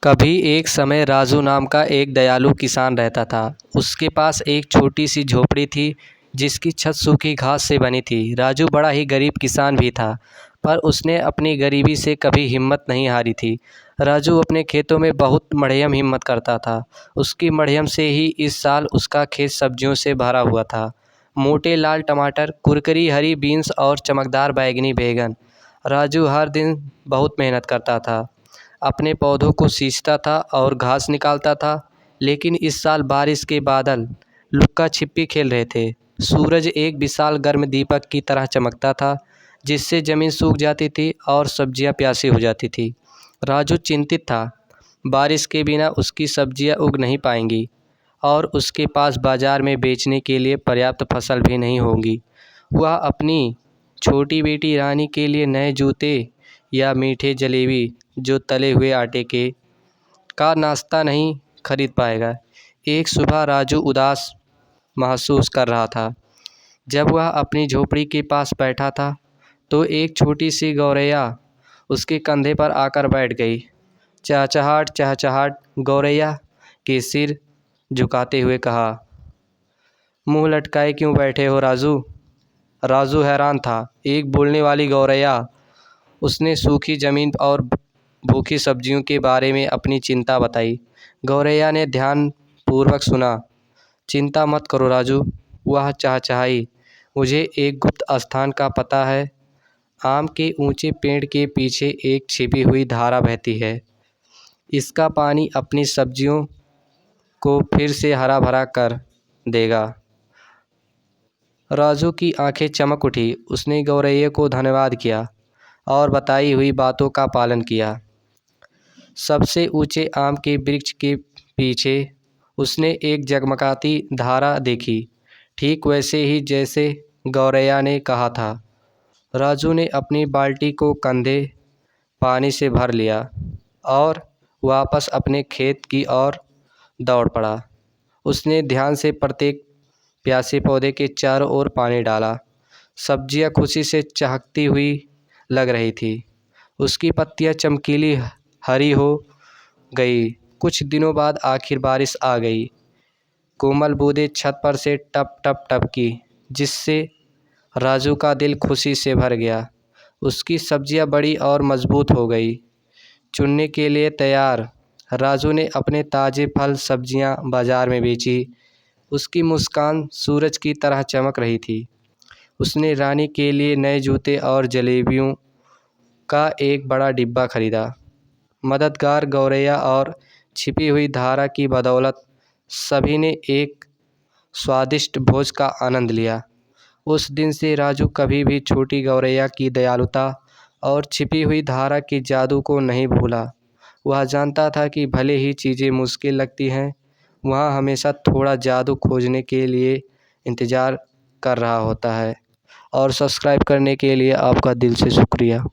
कभी एक समय राजू नाम का एक दयालु किसान रहता था। उसके पास एक छोटी सी झोपड़ी थी जिसकी छत सूखी घास से बनी थी। राजू बड़ा ही गरीब किसान भी था, पर उसने अपनी गरीबी से कभी हिम्मत नहीं हारी थी। राजू अपने खेतों में बहुत मध्यम हिम्मत करता था। उसकी मध्यम से ही इस साल उसका खेत सब्जियों से भरा हुआ था। मोटे लाल टमाटर, कुरकुरी हरी बीन्स और चमकदार बैंगनी बैगन। राजू हर दिन बहुत मेहनत करता था, अपने पौधों को सींचता था और घास निकालता था। लेकिन इस साल बारिश के बादल लुक्का छिपी खेल रहे थे। सूरज एक विशाल गर्म दीपक की तरह चमकता था, जिससे ज़मीन सूख जाती थी और सब्जियां प्यासी हो जाती थी। राजू चिंतित था। बारिश के बिना उसकी सब्जियां उग नहीं पाएंगी और उसके पास बाजार में बेचने के लिए पर्याप्त फसल भी नहीं होगी। वह अपनी छोटी बेटी रानी के लिए नए जूते या मीठे जलेबी जो तले हुए आटे के का नाश्ता नहीं खरीद पाएगा। एक सुबह राजू उदास महसूस कर रहा था। जब वह अपनी झोपड़ी के पास बैठा था तो एक छोटी सी गौरैया उसके कंधे पर आकर बैठ गई। चहचहाट चहचहाट गौरैया के सिर झुकाते हुए कहा, मुंह लटकाए क्यों बैठे हो राजू? राजू हैरान था। एक बोलने वाली गौरैया। उसने सूखी ज़मीन और भूखी सब्जियों के बारे में अपनी चिंता बताई। गौरैया ने ध्यानपूर्वक सुना। चिंता मत करो राजू, वह चहचहाई, मुझे एक गुप्त स्थान का पता है। आम के ऊंचे पेड़ के पीछे एक छिपी हुई धारा बहती है। इसका पानी अपनी सब्जियों को फिर से हरा भरा कर देगा। राजू की आंखें चमक उठी। उसने गौरैया को धन्यवाद किया और बताई हुई बातों का पालन किया। सबसे ऊंचे आम के वृक्ष के पीछे उसने एक जगमगाती धारा देखी, ठीक वैसे ही जैसे गौरैया ने कहा था। राजू ने अपनी बाल्टी को कंधे पानी से भर लिया और वापस अपने खेत की ओर दौड़ पड़ा। उसने ध्यान से प्रत्येक प्यासे पौधे के चारों ओर पानी डाला। सब्जियां खुशी से चहकती हुई लग रही थी। उसकी पत्तियां चमकीली हरी हो गई। कुछ दिनों बाद आखिर बारिश आ गई। कोमल बूंदें छत पर से टप टप टपकी, जिससे राजू का दिल खुशी से भर गया। उसकी सब्जियां बड़ी और मजबूत हो गई। चुनने के लिए तैयार, राजू ने अपने ताज़े फल सब्जियां बाजार में बेची। उसकी मुस्कान सूरज की तरह चमक रही थी। उसने रानी के लिए नए जूते और जलेबियों का एक बड़ा डिब्बा खरीदा। मददगार गौरैया और छिपी हुई धारा की बदौलत सभी ने एक स्वादिष्ट भोज का आनंद लिया। उस दिन से राजू कभी भी छोटी गौरैया की दयालुता और छिपी हुई धारा के जादू को नहीं भूला। वह जानता था कि भले ही चीज़ें मुश्किल लगती हैं, वहाँ हमेशा थोड़ा जादू खोजने के लिए इंतज़ार कर रहा होता है। और सब्सक्राइब करने के लिए आपका दिल से शुक्रिया।